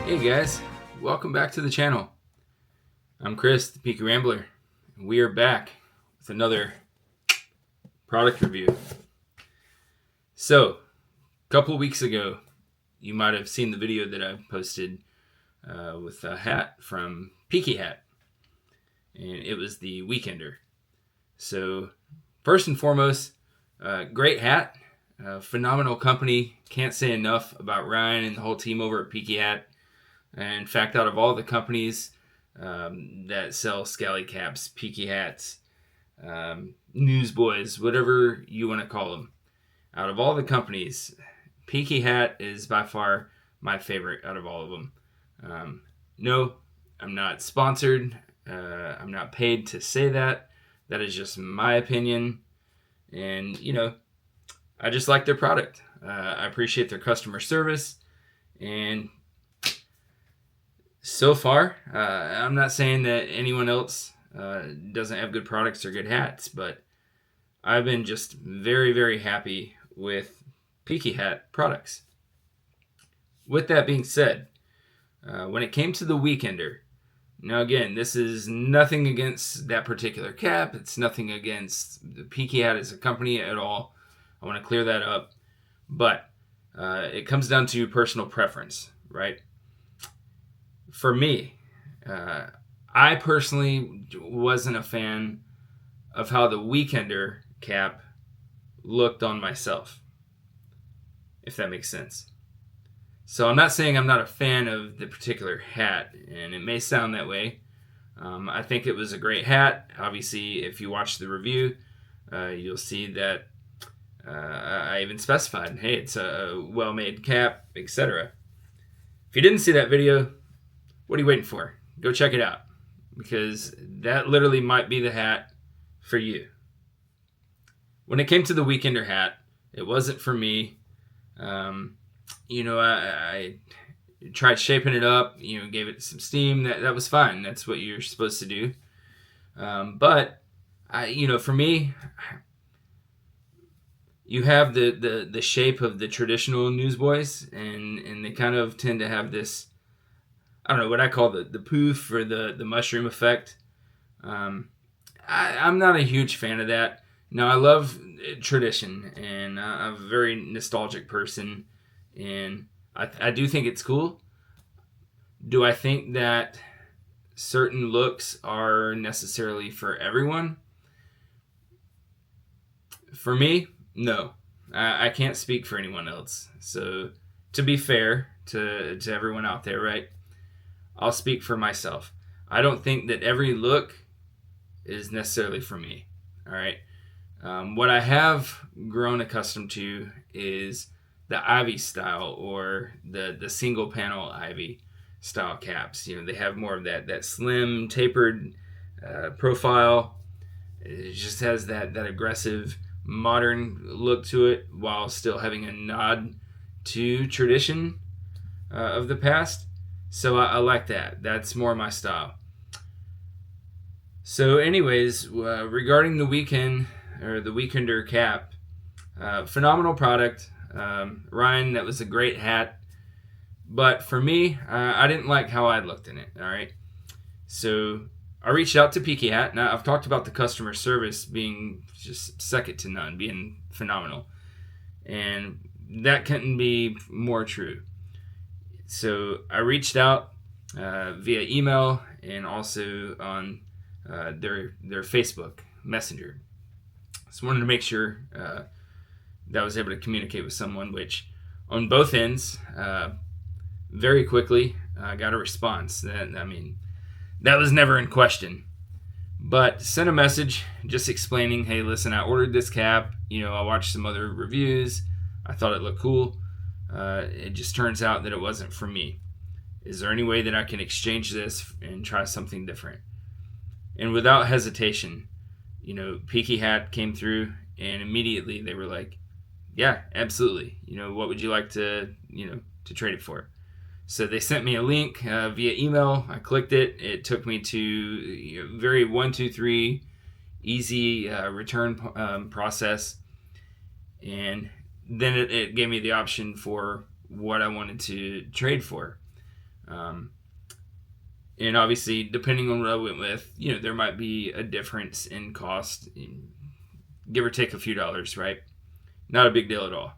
Hey guys, welcome back to the channel. I'm Chris, the Peaky Rambler, and we are back with another product review. So, a couple of weeks ago, you might have seen the video that I posted with a hat from Peaky Hat, and it was the Weekender. So, first and foremost, great hat, phenomenal company. Can't say enough about Ryan and the whole team over at Peaky Hat. And in fact, out of all the companies that sell scally caps, Peaky Hats, newsboys, whatever you want to call them, out of all the companies, Peaky Hat is by far my favorite out of all of them. No, I'm not sponsored. I'm not paid to say that. That is just my opinion. And, I just like their product. I appreciate their customer service. And so far, I'm not saying that anyone else doesn't have good products or good hats, but I've been just very, very happy with Peaky Hat products. With that being said, when it came to the Weekender, now again, this is nothing against that particular cap. It's nothing against the Peaky Hat as a company at all. I want to clear that up. But it comes down to personal preference, right? For me, I personally wasn't a fan of how the Weekender cap looked on myself, if that makes sense. So I'm not saying I'm not a fan of the particular hat, and it may sound that way. I think it was a great hat. Obviously, if you watch the review, you'll see that I even specified, hey, it's a well-made cap, etc. If you didn't see that video, what are you waiting for? Go check it out, because that literally might be the hat for you. When it came to the Weekender hat, it wasn't for me. I tried shaping it up, gave it some steam. That was fine. That's what you're supposed to do. But for me, you have the shape of the traditional newsboys, and they kind of tend to have this, I don't know, what I call the poof or the mushroom effect. I'm not a huge fan of that. Now, I love tradition, and I'm a very nostalgic person, and I do think it's cool. Do I think that certain looks are necessarily for everyone? For me, no. I can't speak for anyone else. So, to be fair to everyone out there, right? I'll speak for myself. I don't think that every look is necessarily for me. All right. What I have grown accustomed to is the Ivy style, or the single panel Ivy style caps. They have more of that slim, tapered profile. It just has that aggressive, modern look to it, while still having a nod to tradition of the past. So I like that. That's more my style. So anyways, regarding the Weekender cap, phenomenal product. Ryan, that was a great hat. But for me, I didn't like how I looked in it. All right. So I reached out to Peaky Hat. Now, I've talked about the customer service being just second to none, being phenomenal. And that couldn't be more true. So I reached out via email and also on their Facebook Messenger. So I wanted to make sure that I was able to communicate with someone, which on both ends, very quickly, I got a response. That was never in question. But sent a message just explaining, hey, listen, I ordered this cap. I watched some other reviews. I thought it looked cool. It just turns out that it wasn't for me. Is there any way that I can exchange this and try something different? And without hesitation, Peaky Hat came through, and immediately they were like, yeah, absolutely. What would you like to trade it for? So they sent me a link via email. I clicked it. It took me to very 1, 2, 3 easy return process. And then it gave me the option for what I wanted to trade for. And obviously, depending on what I went with, there might be a difference in cost, give or take a few dollars, right? Not a big deal at all.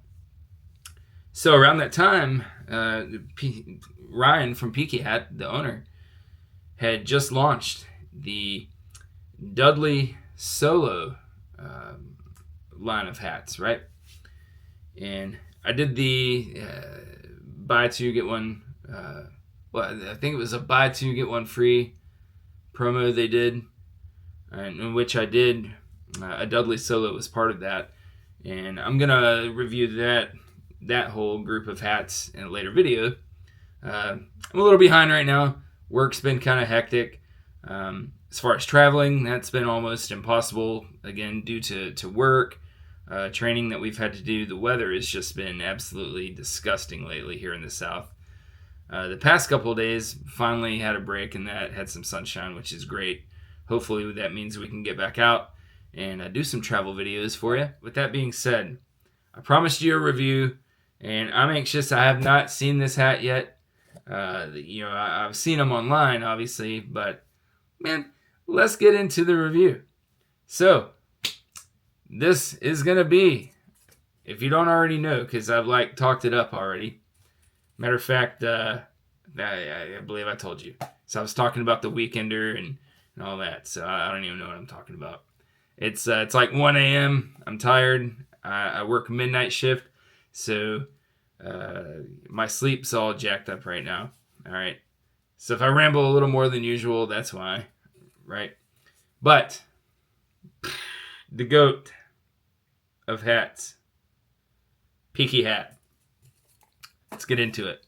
So around that time, Ryan from Peaky Hat, the owner, had just launched the Dudley Solo line of hats, right? And I did the buy two, get one, I think it was a buy two, get one free promo they did, in which I did a Dudley Solo was part of that. And I'm going to review that whole group of hats in a later video. I'm a little behind right now. Work's been kind of hectic. As far as traveling, that's been almost impossible, again, due to work, training that we've had to do. The weather has just been absolutely disgusting lately here in the South. The past couple of days, finally had a break, and that had some sunshine, which is great. Hopefully that means we can get back out and do some travel videos for you. With that being said, I promised you a review, and I'm anxious. I have not seen this hat yet. I've seen them online, obviously, but man, let's get into the review. So, this is going to be, if you don't already know, because I've talked it up already. Matter of fact, I believe I told you. So I was talking about the Weekender and all that. So I don't even know what I'm talking about. It's like 1 a.m. I'm tired. I work a midnight shift. So my sleep's all jacked up right now. All right. So if I ramble a little more than usual, that's why. Right. But the GOAT of hats, Peaky Hat. Let's get into it.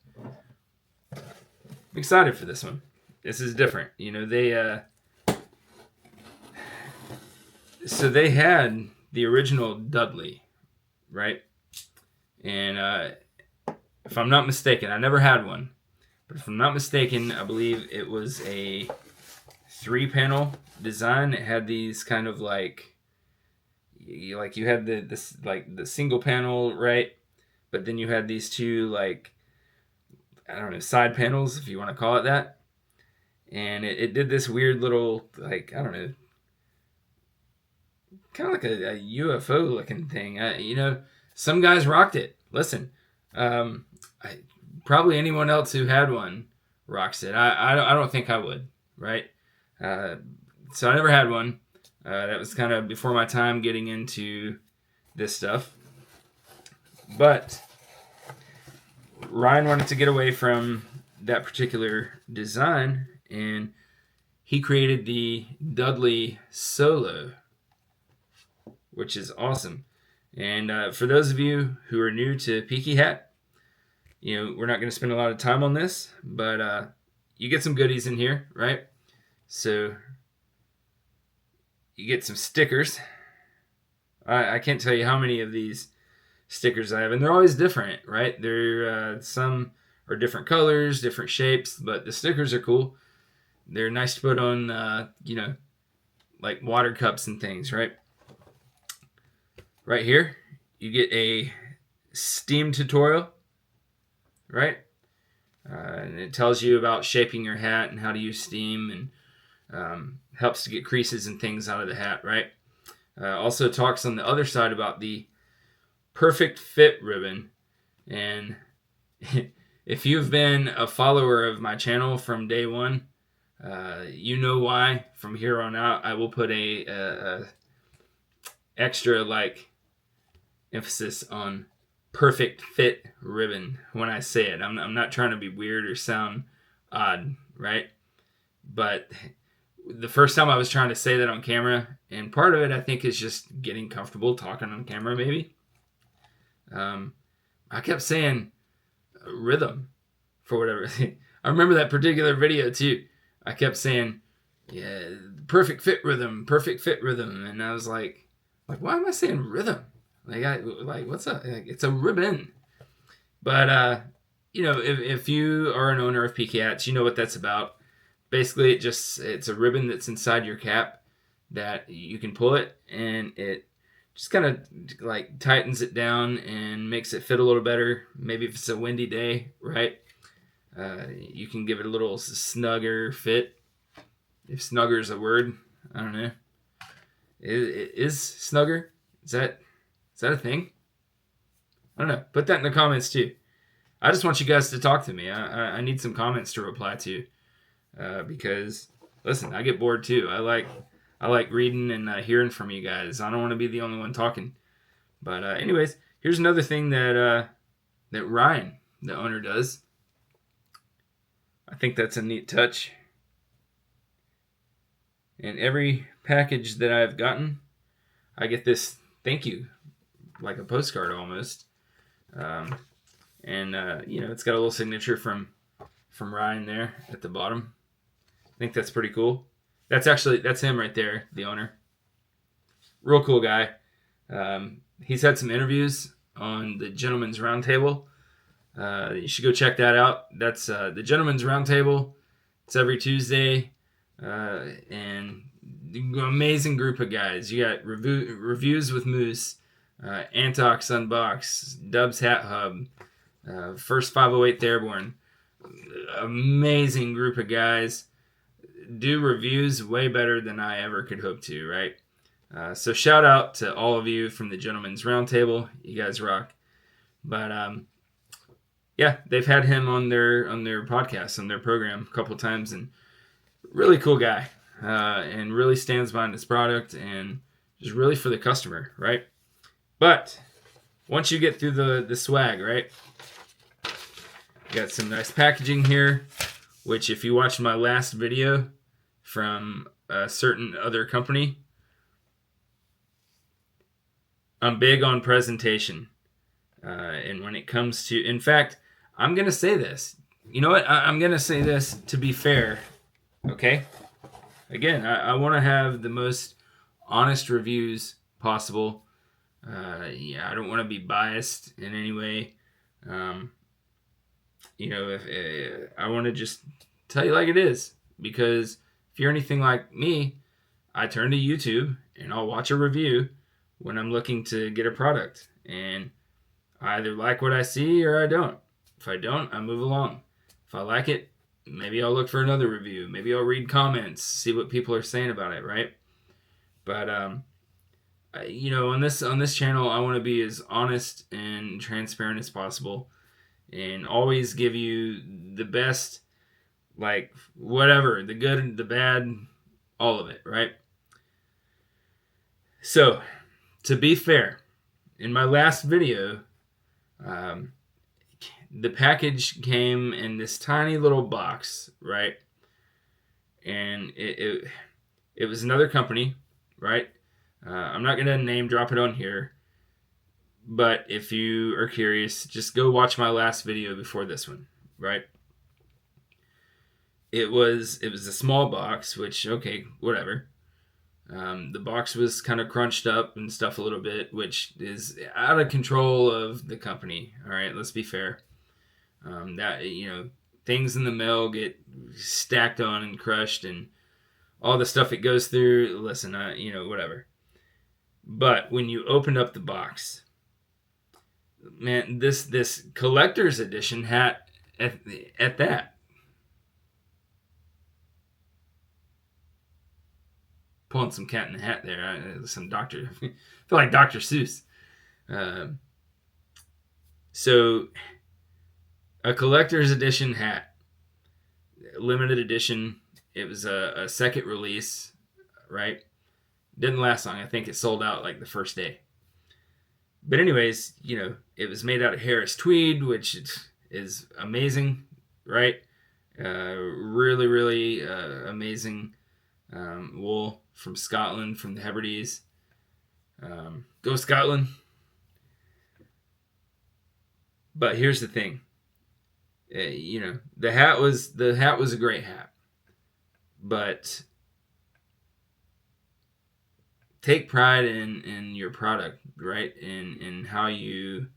I'm excited for this one. This is different. They had the original Dudley, right? And if I'm not mistaken, I never had one, but if I'm not mistaken, I believe it was a 3-panel design. It had these kind of you had the single panel, right? But then you had these two, side panels, if you want to call it that. And it did this weird little, kind of like a UFO looking thing. Some guys rocked it. Listen, probably anyone else who had one rocks it. I don't think I would, right? So I never had one. That was kind of before my time getting into this stuff. But Ryan wanted to get away from that particular design, and he created the Dudley Solo, which is awesome. And for those of you who are new to Peaky Hat, we're not going to spend a lot of time on this, but you get some goodies in here, right? So you get some stickers. I can't tell you how many of these stickers I have, and they're always different, right? They're some are different colors, different shapes, but the stickers are cool. They're nice to put on, like water cups and things, right? Right here, you get a steam tutorial, right? And it tells you about shaping your hat and how to use steam, and helps to get creases and things out of the hat, right? Also talks on the other side about the perfect fit ribbon. And if you've been a follower of my channel from day one, you know why. From here on out, I will put a extra emphasis on perfect fit ribbon when I say it. I'm not trying to be weird or sound odd, right? But the first time I was trying to say that on camera, and part of it I think is just getting comfortable talking on camera, maybe. I kept saying rhythm for whatever. I remember that particular video too. I kept saying, yeah, perfect fit rhythm, and I was like, why am I saying rhythm? What's up? It's a ribbon. But if you are an owner of Peaky Hats, you know what that's about. Basically, it's a ribbon that's inside your cap that you can pull it, and it just kind of tightens it down and makes it fit a little better. Maybe if it's a windy day, right? You can give it a little snugger fit, if snugger is a word. I don't know. Is snugger? Is that a thing? I don't know. Put that in the comments too. I just want you guys to talk to me. I need some comments to reply to, because listen, I get bored too. I like reading and hearing from you guys. I don't want to be the only one talking. But anyways, here's another thing that Ryan, the owner, does. I think that's a neat touch. And every package that I've gotten, I get this thank you, like a postcard almost. And it's got a little signature from Ryan there at the bottom. I think that's pretty cool. That's him right there, the owner. Real cool guy. He's had some interviews on the Gentleman's Roundtable. You should go check that out. That's the Gentleman's Roundtable. It's every Tuesday, and amazing group of guys. You got reviews with Moose, Antox Unbox, Dubs Hat Hub, First 508th Airborne. Amazing group of guys. Do reviews way better than I ever could hope to, right? So shout out to all of you from the Gentleman's Roundtable. You guys rock. But yeah, they've had him on their podcast, on their program a couple times, and really cool guy, and really stands behind his product and just really for the customer, right? But once you get through the swag, right? Got some nice packaging here, which if you watched my last video from a certain other company, I'm big on presentation. And when it comes to, in fact, I'm going to say this. You know what? I'm going to say this to be fair. Okay? Again, I want to have the most honest reviews possible. I don't want to be biased in any way. If I want to just tell you like it is, because if you're anything like me, I turn to YouTube and I'll watch a review when I'm looking to get a product, and I either like what I see or I don't. If I don't, I move along. If I like it, maybe I'll look for another review. Maybe I'll read comments, see what people are saying about it, right? But on this channel, I want to be as honest and transparent as possible, and always give you the best, like whatever, the good, the bad, all of it, right? So, to be fair, in my last video, the package came in this tiny little box, right? And it was another company, right? I'm not going to name drop it on here, but if you are curious, just go watch my last video before this one, right? It was a small box, which, okay, whatever. The box was kind of crunched up and stuff a little bit, which is out of control of the company. All right, let's be fair. Things in the mail get stacked on and crushed, and all the stuff it goes through. Listen, whatever. But when you open up the box, man, this collector's edition hat at that. Pulling some cat in the hat there. Some doctor. I feel like Dr. Seuss. So, a collector's edition hat. Limited edition. It was a second release, right? Didn't last long. I think it sold out like the first day. But anyways, it was made out of Harris tweed, which is amazing, right? Really, really amazing wool from Scotland, from the Hebrides. Go Scotland. But here's the thing. The hat was a great hat. But take pride in your product, right? In how you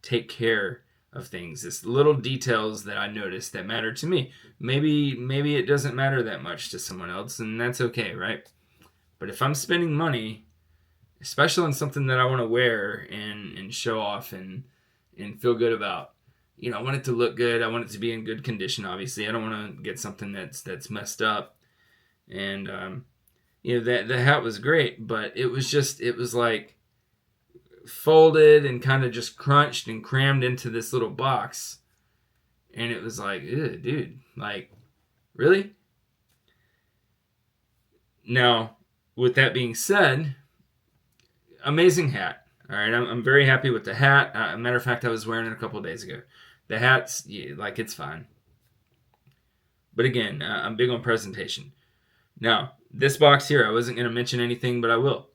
take care of things. It's little details that I noticed that matter to me. Maybe it doesn't matter that much to someone else, and that's okay, right? But if I'm spending money, especially on something that I want to wear and show off and feel good about, I want it to look good. I want it to be in good condition. Obviously, I don't want to get something that's messed up. And that the hat was great, but it was like folded and kind of just crunched and crammed into this little box, and it was like, ew, dude, like, really? Now, with that being said, amazing hat. All right, I'm very happy with the hat. Matter of fact, I was wearing it a couple of days ago. The hat's like, it's fine. But again, I'm big on presentation. Now, this box here, I wasn't going to mention anything, but I will.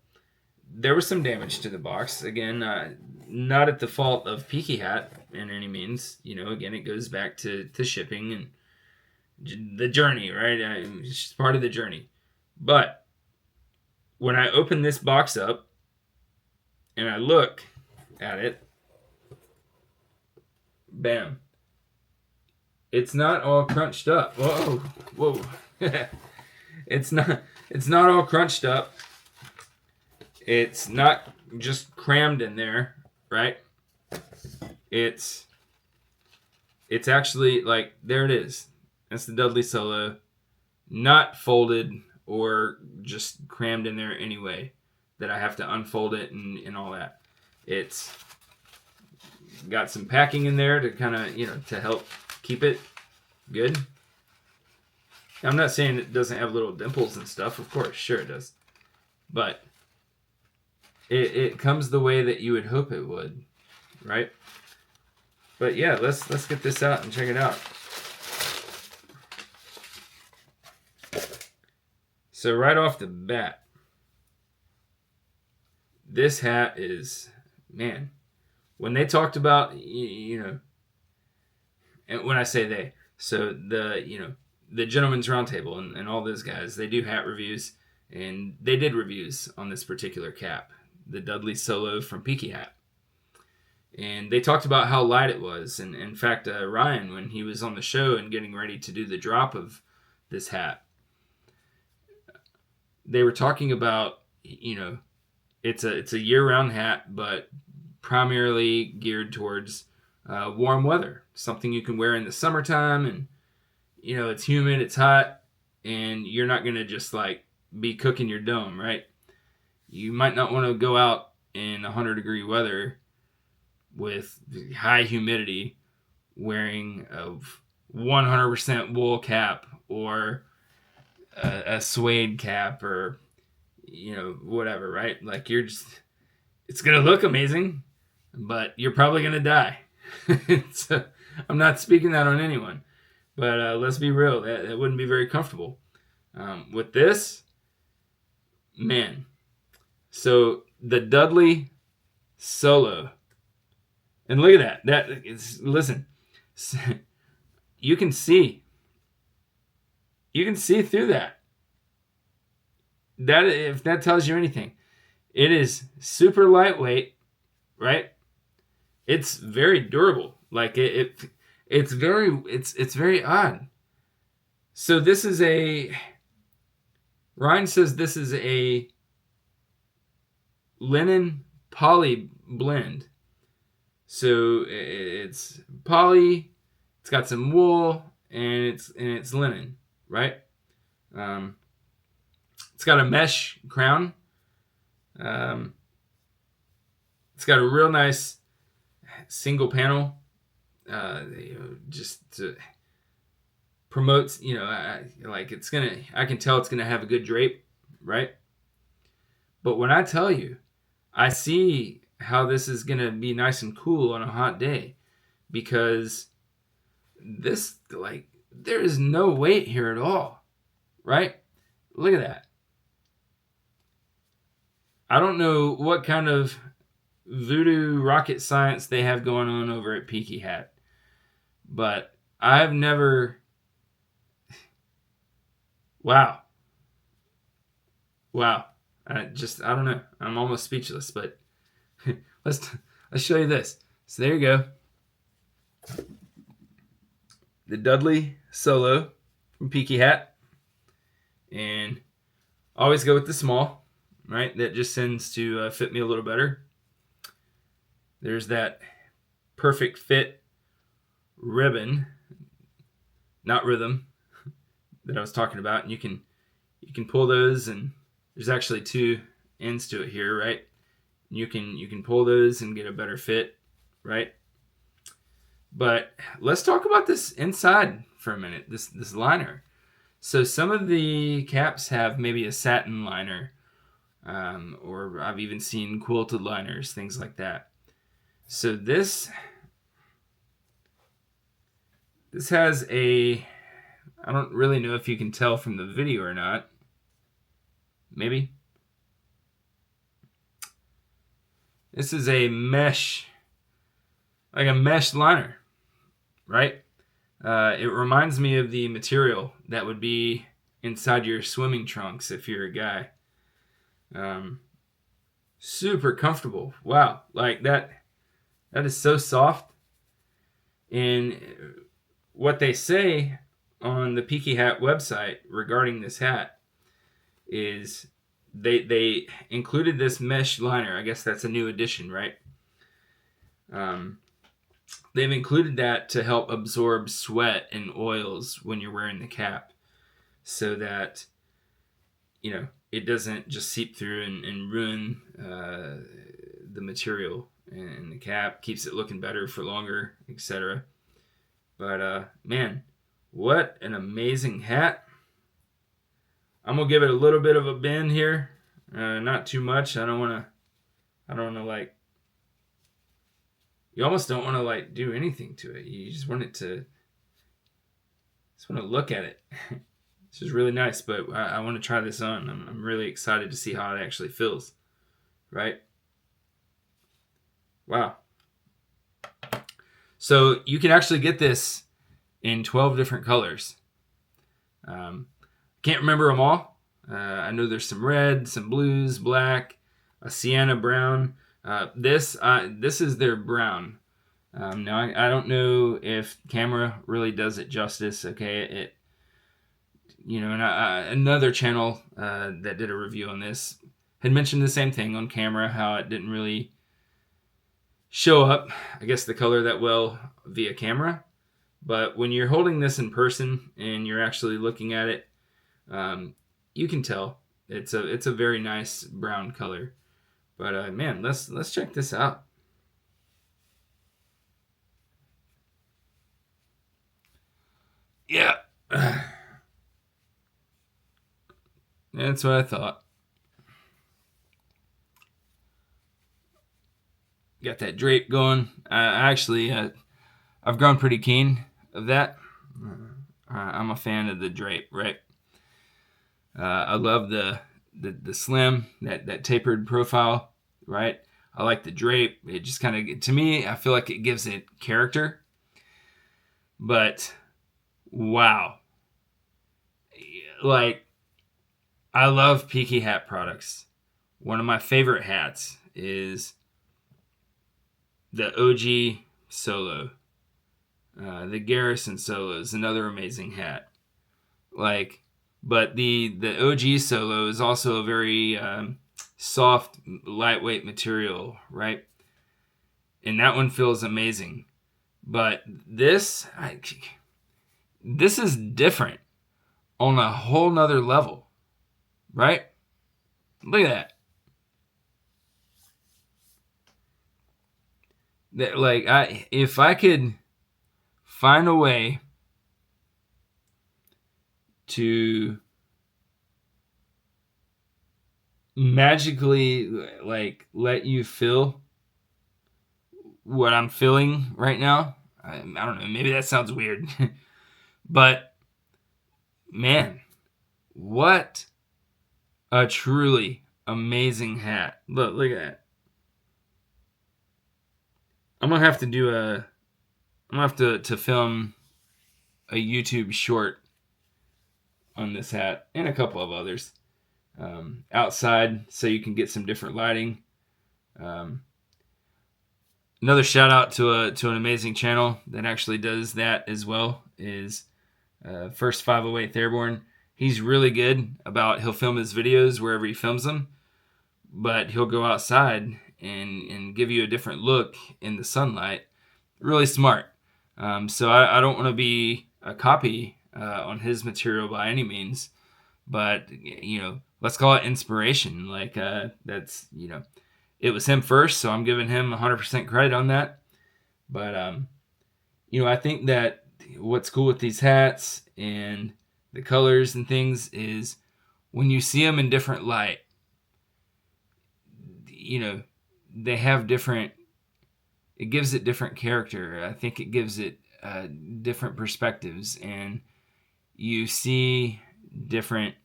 There was some damage to the box. Again, not at the fault of Peaky Hat in any means. Again, it goes back to shipping and the journey, right? It's just part of the journey. But when I open this box up and I look at it, bam. It's not all crunched up. Whoa. It's not all crunched up. It's not just crammed in there, right? It's actually like, there it is. That's the Dudley Solo, not folded or just crammed in there anyway that I have to unfold it and all that. It's got some packing in there to kind of, to help keep it good. I'm not saying it doesn't have little dimples and stuff. Of course, sure it does. But it comes the way that you would hope it would, right? But yeah, let's get this out and check it out. So right off the bat, this hat is, man, when they talked about, and when I say they, so the Gentleman's Roundtable and all those guys, they do hat reviews, and they did reviews on this particular cap, the Dudley Solo from Peaky Hat. And they talked about how light it was. And in fact, Ryan, when he was on the show and getting ready to do the drop of this hat, they were talking about, it's a year-round hat, but primarily geared towards warm weather. Something you can wear in the summertime, and it's humid, it's hot, and you're not going to just like be cooking your dome, right? You might not want to go out in 100-degree weather with high humidity wearing a 100% wool cap or a suede cap or whatever, right? Like, it's going to look amazing, but you're probably going to die. So, I'm not speaking that on anyone. But let's be real, that wouldn't be very comfortable. With this, man. So the Dudley Solo, and look at that. Listen, you can see through that. That, if that tells you anything, it is super lightweight, right? It's very durable. Like it's very odd. So this is Ryan says this is a linen poly blend. So it's poly, it's got some wool, and it's linen, right? It's got a mesh crown. It's got a real nice single panel. Just to promotes, like I can tell it's gonna have a good drape, right? But when I tell you, I see how this is gonna be nice and cool on a hot day, because this, like, there is no weight here at all, right? Look at that. I don't know what kind of voodoo rocket science they have going on over at Peaky Hat, but I've never. Wow. I don't know. I'm almost speechless, but let's show you this. So there you go. The Dudley Solo from Peaky Hat. And always go with the small, right? That just tends to fit me a little better. There's that perfect fit ribbon, not rhythm, that I was talking about, and you can pull those, and there's actually two ends to it here, right? You can pull those and get a better fit, right? But let's talk about this inside for a minute, this liner. So some of the caps have maybe a satin liner, or I've even seen quilted liners, things like that. So this has a, I don't really know if you can tell from the video or not. Maybe. This is a mesh, like a mesh liner, right? It reminds me of the material that would be inside your swimming trunks if you're a guy. Super comfortable. Wow, like that is so soft. And what they say on the Peaky Hat website regarding this hat is they included this mesh liner. I guess that's a new addition, right? They've included that to help absorb sweat and oils when you're wearing the cap, so that it doesn't just seep through and ruin the material, and the cap keeps it looking better for longer, etc. But man, what an amazing hat. I'm gonna give it a little bit of a bend here, not too much. I don't want to like, you almost don't want to like do anything to it. You just want to look at it. This is really nice, but I want to try this on. I'm really excited to see how it actually feels, right? Wow. So you can actually get this in 12 different colors. Can't remember them all. I know there's some red, some blues, black, a sienna brown. This is their brown. Now I don't know if camera really does it justice. Okay, another channel that did a review on this had mentioned the same thing on camera, how it didn't really show up, I guess, the color that well via camera. But when you're holding this in person and you're actually looking at it, you can tell it's a very nice brown color. But man, let's check this out. Yeah. That's what I thought. Got that drape going. I've grown pretty keen of that. I'm a fan of the drape, right? I love the slim, that tapered profile, right? I like the drape. It just kind of, to me, I feel like it gives it character. But wow, like, I love Peaky Hat products. One of my favorite hats is the OG Solo. The Garrison Solo is another amazing hat. But the OG Solo is also a very soft, lightweight material, right? And that one feels amazing. But this is different on a whole nother level, right? Look at that. If I could find a way to magically let you feel what I'm feeling right now, I don't know, maybe that sounds weird. But man, what a truly amazing hat. Look at that. I'm gonna have to film a YouTube short on this hat and a couple of others outside, so you can get some different lighting. Another shout out to an amazing channel that actually does that as well is First 508 Airborne. He's really good about, he'll film his videos wherever he films them, but he'll go outside and give you a different look in the sunlight. Really smart. So I don't want to be a copy on his material by any means, but let's call it inspiration. Like that's it was him first, so I'm giving him 100% credit on that. But I think that what's cool with these hats and the colors and things is when you see them in different light, they have different. It gives it different character. I think it gives it different perspectives, and you see different.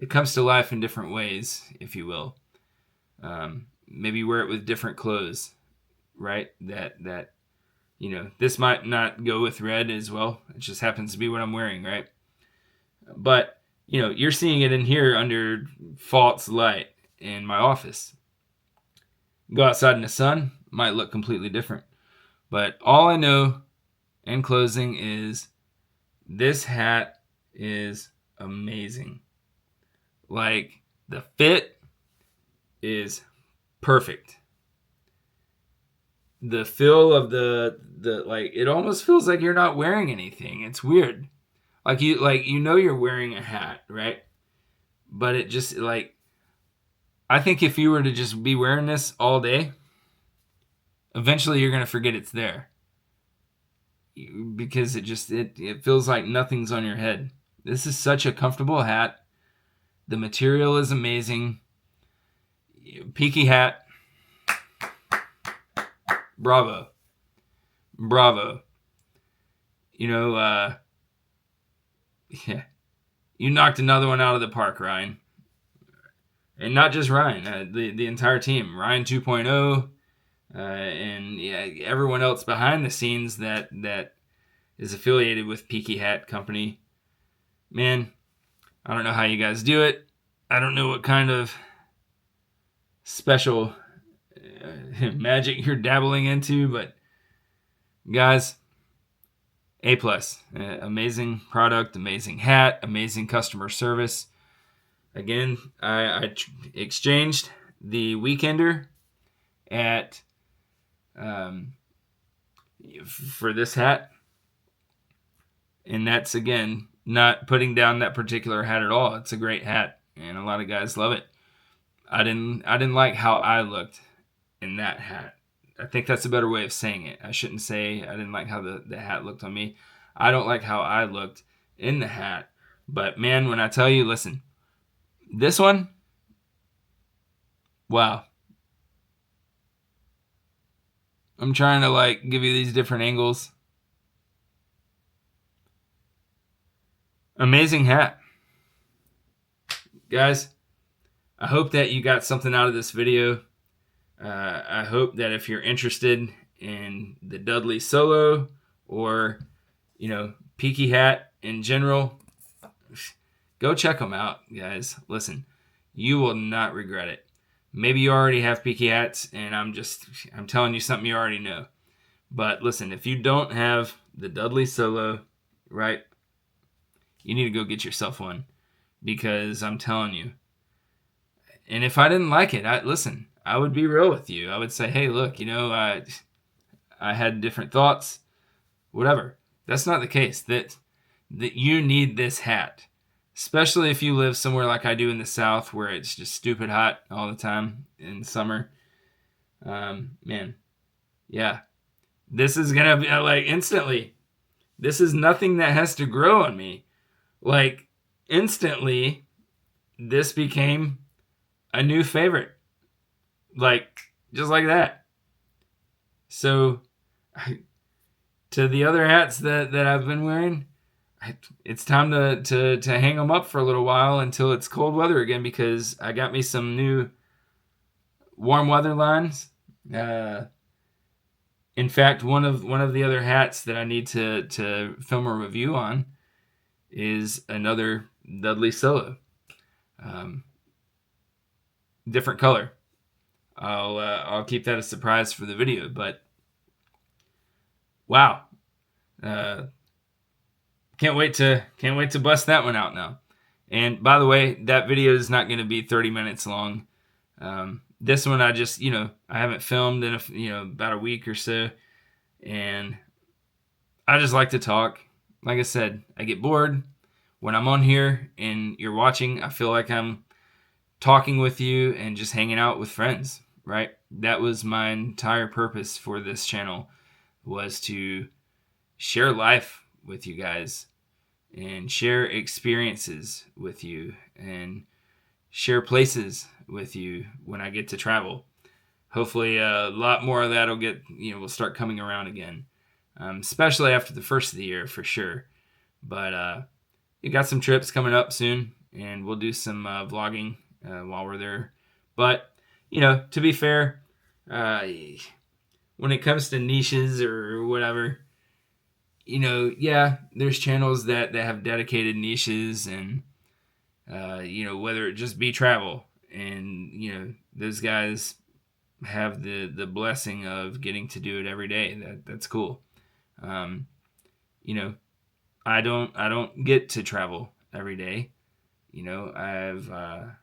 It comes to life in different ways, if you will. Maybe wear it with different clothes, right? That this might not go with red as well. It just happens to be what I'm wearing, right? But you're seeing it in here under false light in my office. Go outside in the sun, might look completely different. But all I know in closing is this hat is amazing. Like, the fit is perfect. The feel of the like, it almost feels like you're not wearing anything. It's weird. Like you're wearing a hat, right? But it just I think if you were to just be wearing this all day, eventually you're going to forget it's there. Because it feels like nothing's on your head. This is such a comfortable hat. The material is amazing. Peaky Hat. Bravo. Yeah. You knocked another one out of the park, Ryan. And not just Ryan, the entire team. Ryan 2.0, and everyone else behind the scenes that is affiliated with Peaky Hat Company. Man, I don't know how you guys do it. I don't know what kind of special magic you're dabbling into, but guys, A+. Amazing product, amazing hat, amazing customer service. Again, I exchanged the Weekender at for this hat, and that's again not putting down that particular hat at all. It's a great hat, and a lot of guys love it. I didn't like how I looked in that hat. I think that's a better way of saying it. I shouldn't say I didn't like how the hat looked on me. I don't like how I looked in the hat. But man, when I tell you, listen, this one, wow. I'm trying to give you these different angles. Amazing hat. Guys, I hope that you got something out of this video. I hope that if you're interested in the Dudley Solo or, Peaky Hat in general, go check them out, guys. Listen, you will not regret it. Maybe you already have Peaky Hats, and I'm telling you something you already know. But listen, if you don't have the Dudley Solo, right, you need to go get yourself one, because I'm telling you. And if I didn't like it, I would be real with you. I would say, hey, look, I had different thoughts, whatever. That's not the case. That you need this hat, especially if you live somewhere like I do in the South, where it's just stupid hot all the time in summer. Man, yeah, this is gonna be instantly. This is nothing that has to grow on me. Instantly, this became a new favorite. Just like that. So, to the other hats that I've been wearing, it's time to hang them up for a little while until it's cold weather again, because I got me some new warm weather lines. In fact, one of the other hats that I need to film a review on is another Dudley Solo. Different color. I'll keep that a surprise for the video, but wow. Can't wait to bust that one out now. And by the way, that video is not going to be 30 minutes long. This one I just, I haven't filmed in about a week or so, and I just like to talk. Like I said, I get bored when I'm on here and you're watching. I feel like I'm talking with you and just hanging out with friends, right? That was my entire purpose for this channel, was to share life with you guys and share experiences with you and share places with you when I get to travel. Hopefully a lot more of that will start coming around again, especially after the first of the year for sure. But you got some trips coming up soon, and we'll do some vlogging while we're there. But, to be fair, when it comes to niches or whatever, there's channels that have dedicated niches, and, whether it just be travel. And, those guys have the blessing of getting to do it every day. That's cool. I don't get to travel every day. I have a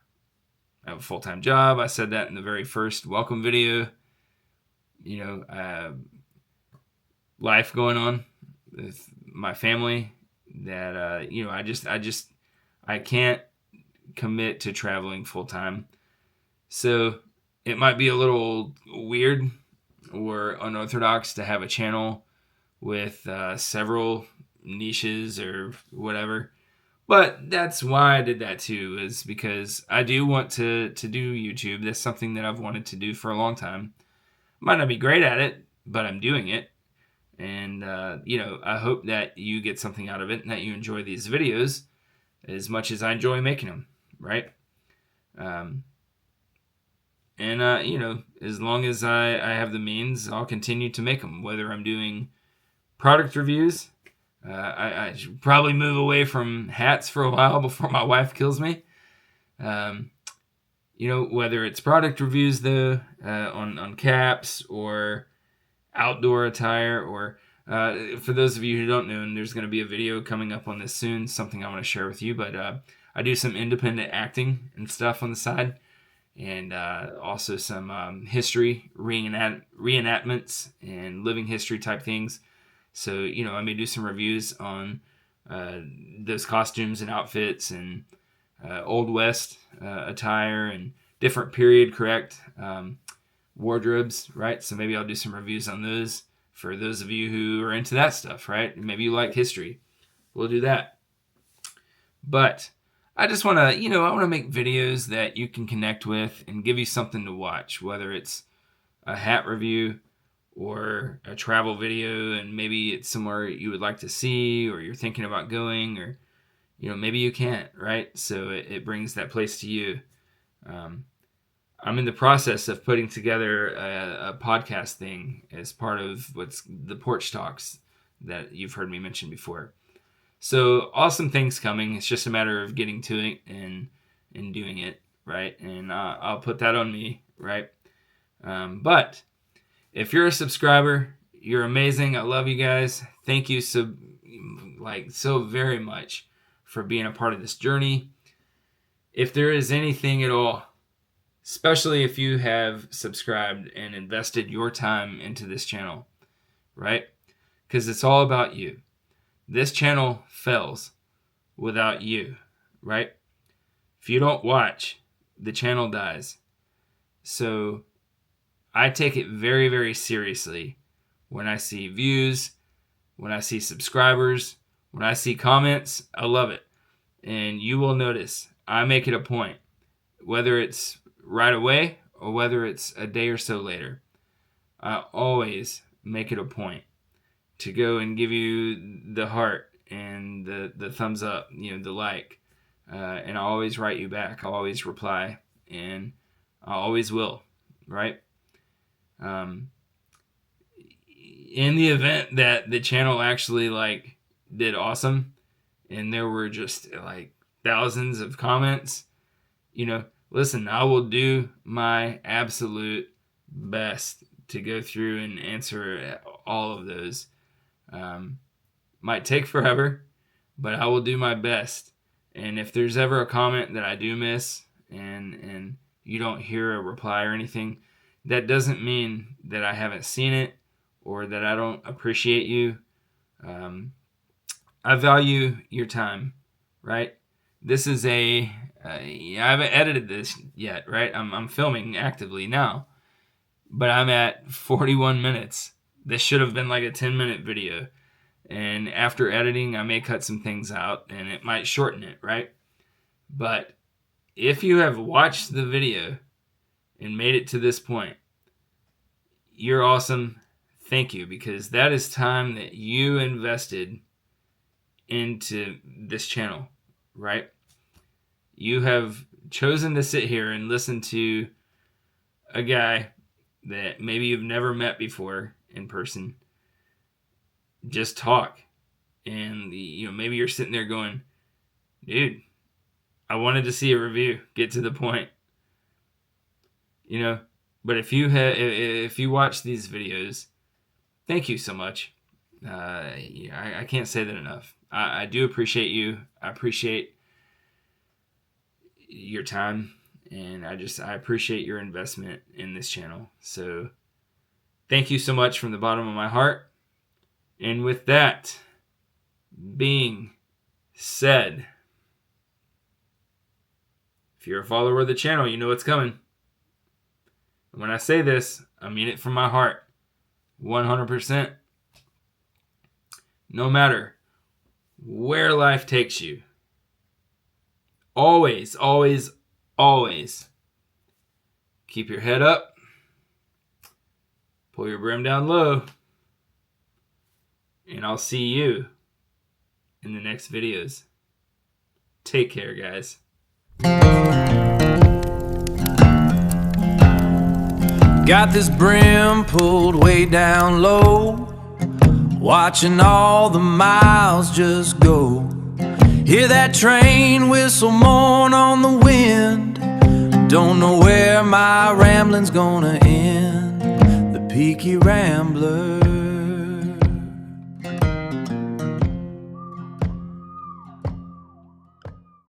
full-time job. I said that in the very first welcome video. I have life going on with my family that I can't commit to traveling full-time. So it might be a little weird or unorthodox to have a channel with several niches or whatever. But that's why I did that too, is because I do want to do YouTube. That's something that I've wanted to do for a long time. Might not be great at it, but I'm doing it. And, I hope that you get something out of it and that you enjoy these videos as much as I enjoy making them, right? As long as I have the means, I'll continue to make them, whether I'm doing product reviews. I should probably move away from hats for a while before my wife kills me. Whether it's product reviews though, on caps or outdoor attire, or for those of you who don't know, and there's going to be a video coming up on this soon, something I want to share with you, but I do some independent acting and stuff on the side, and also some history reenactments and living history type things. So, I may do some reviews on those costumes and outfits and Old West attire and different period correct wardrobes, right? So maybe I'll do some reviews on those for those of you who are into that stuff, right? Maybe you like history. We'll do that. But I just want to, I want to make videos that you can connect with and give you something to watch, whether it's a hat review or a travel video, and maybe it's somewhere you would like to see, or you're thinking about going, or maybe you can't, right? So it brings that place to you. I'm in the process of putting together a podcast thing as part of what's the Porch Talks that you've heard me mention before. So awesome things coming. It's just a matter of getting to it and doing it, right? And I'll put that on me, right? But if you're a subscriber, you're amazing. I love you guys. Thank you so very much for being a part of this journey. If there is anything at all, especially if you have subscribed and invested your time into this channel, right? Because it's all about you. This channel fails without you, right? If you don't watch, the channel dies. So I take it very, very seriously when I see views, when I see subscribers, when I see comments. I love it. And you will notice I make it a point, whether it's right away or whether it's a day or so later, I always make it a point to go and give you the heart and the thumbs up, the like. And I'll always write you back. I'll always reply, and I always will, right? In the event that the channel actually did awesome and there were just thousands of comments, listen, I will do my absolute best to go through and answer all of those. Might take forever, but I will do my best. And if there's ever a comment that I do miss and you don't hear a reply or anything, that doesn't mean that I haven't seen it or that I don't appreciate you. I value your time, right? This is I haven't edited this yet, right? I'm filming actively now, but I'm at 41 minutes. This should have been like a 10-minute video. And after editing, I may cut some things out and it might shorten it, right? But if you have watched the video and made it to this point, you're awesome. Thank you, because that is time that you invested into this channel, right? You have chosen to sit here and listen to a guy that maybe you've never met before in person just talk. And maybe you're sitting there going, dude, I wanted to see a review, get to the point. But if you watch these videos, thank you so much. I can't say that enough. I do appreciate you. I appreciate your time, and I appreciate your investment in this channel. So thank you so much from the bottom of my heart. And with that being said, if you're a follower of the channel, you know what's coming. When I say this, I mean it from my heart. 100%. No matter where life takes you, always, always, always keep your head up, pull your brim down low, and I'll see you in the next videos. Take care, guys. Got this brim pulled way down low, watching all the miles just go. Hear that train whistle mourn on the wind. Don't know where my rambling's gonna end. The Peaky Rambler.